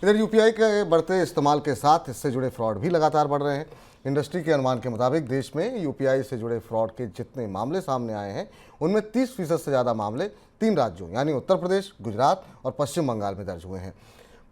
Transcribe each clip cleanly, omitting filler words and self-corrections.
इधर यूपीआई के बढ़ते इस्तेमाल के साथ इससे जुड़े फ्रॉड भी लगातार बढ़ रहे हैं। इंडस्ट्री के अनुमान के मुताबिक देश में यूपीआई से जुड़े फ्रॉड के जितने मामले सामने आए हैं उनमें 30% से ज़्यादा मामले 3 राज्यों यानी उत्तर प्रदेश, गुजरात और पश्चिम बंगाल में दर्ज हुए हैं।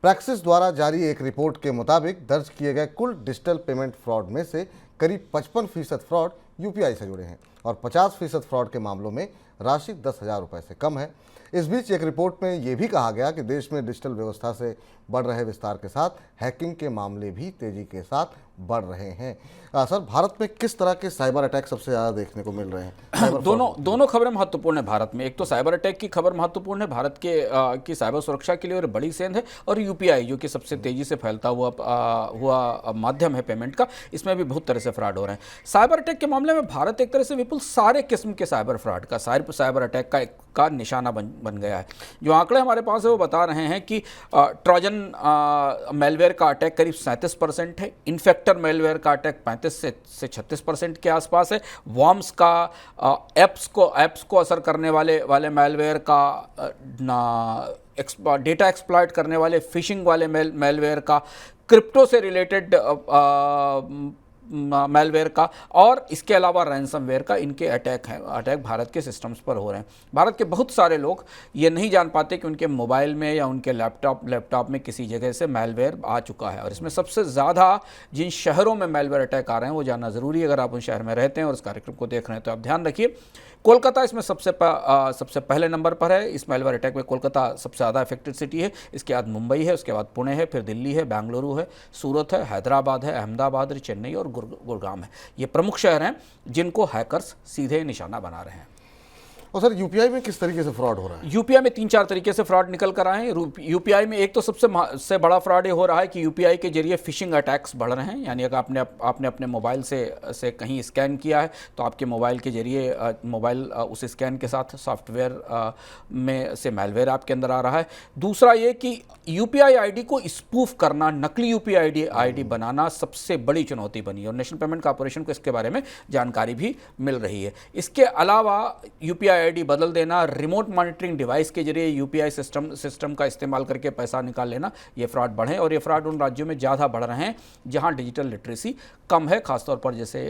प्रैक्सिस द्वारा जारी एक रिपोर्ट के मुताबिक दर्ज किए गए कुल डिजिटल पेमेंट फ्रॉड में से करीब 55% फ्रॉड यूपीआई से जुड़े हैं और 50% फ्रॉड के मामलों में राशि 10,000 रुपये से कम है। इस बीच एक रिपोर्ट में ये भी कहा गया कि देश में डिजिटल व्यवस्था से बढ़ रहे विस्तार के साथ हैकिंग के मामले भी तेजी के साथ बढ़ रहे हैं। सर, भारत में किस तरह के साइबर अटैक सबसे ज़्यादा देखने को मिल रहे हैं? दोनों खबरें महत्वपूर्ण है भारत में। एक तो साइबर अटैक की खबर महत्वपूर्ण है भारत के की साइबर सुरक्षा के लिए और बड़ी सेंध है, और यूपीआई जो कि सबसे तेजी से फैलता हुआ माध्यम है पेमेंट का, इसमें भी बहुत तरह से फ्रॉड हो रहे हैं। साइबर अटैक के मामले में भारत एक तरह से विपुल सारे किस्म के साइबर फ्रॉड का साइबर अटैक का निशाना बन गया है। जो आंकड़े हमारे पास है वो बता रहे हैं कि ट्रोजन मेलवेयर का अटैक करीब 37% है, इन्फेक्टर मेलवेयर का अटैक 35 से 36% के आसपास है, वॉर्म्स का ऐप्स को असर करने वाले मेलवेयर का डेटा एक्सप्लॉइट करने वाले फिशिंग वाले मेलवेयर का, क्रिप्टो से रिलेटेड मेलवेयर का, और इसके अलावा रैंसमवेयर का, इनके अटैक भारत के सिस्टम्स पर हो रहे हैं। भारत के बहुत सारे लोग ये नहीं जान पाते कि उनके मोबाइल में या उनके लैपटॉप में किसी जगह से मेलवेयर आ चुका है, और इसमें सबसे ज़्यादा जिन शहरों में मेलवेयर अटैक आ रहे हैं वो जानना ज़रूरी है। अगर आप उन शहर में रहते हैं और इस कार्यक्रम को देख रहे हैं तो आप ध्यान रखिए, कोलकाता इसमें सबसे पहले नंबर पर है। इस मेलवेयर अटैक में कोलकाता सबसे ज़्यादा अफेक्टेड सिटी है, इसके बाद मुंबई है, उसके बाद पुणे है, फिर दिल्ली है, बेंगलुरु है, सूरत है, हैदराबाद है, अहमदाबाद है, चेन्नई और गुड़गांव है। ये प्रमुख शहर हैं जिनको हैकर्स सीधे निशाना बना रहे हैं। और सर, यूपीआई में किस तरीके से फ्रॉड हो रहा है? यूपीआई में 3-4 तरीके से फ्रॉड निकल कर आए हैं। यूपीआई में एक तो सबसे बड़ा फ्रॉड ये हो रहा है कि यूपीआई के जरिए फिशिंग अटैक्स बढ़ रहे हैं। यानी अगर आपने अपने मोबाइल से कहीं स्कैन किया है तो आपके मोबाइल के जरिए मोबाइल उस स्कैन के साथ सॉफ्टवेयर में से मेलवेयर आपके अंदर आ रहा है। दूसरा ये कि यूपीआई आईडी को स्पूफ करना, नकली यूपीआई आईडी बनाना सबसे बड़ी चुनौती बनी है, और नेशनल पेमेंट कॉर्पोरेशन को इसके बारे में जानकारी भी मिल रही है। इसके अलावा यूपीआई आईडी बदल देना, रिमोट मॉनिटरिंग डिवाइस के जरिए यूपीआई सिस्टम का इस्तेमाल करके पैसा निकाल लेना, ये फ्रॉड बढ़े, और ये फ्रॉड उन राज्यों में ज़्यादा बढ़ रहे हैं जहां डिजिटल लिटरेसी कम है, खासतौर पर जैसे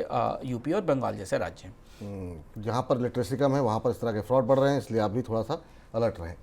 यूपी और बंगाल जैसे राज्य हैं। जहां पर लिटरेसी कम है वहां पर इस तरह के फ्रॉड बढ़ रहे हैं, इसलिए आप भी थोड़ा सा अलर्ट रहें।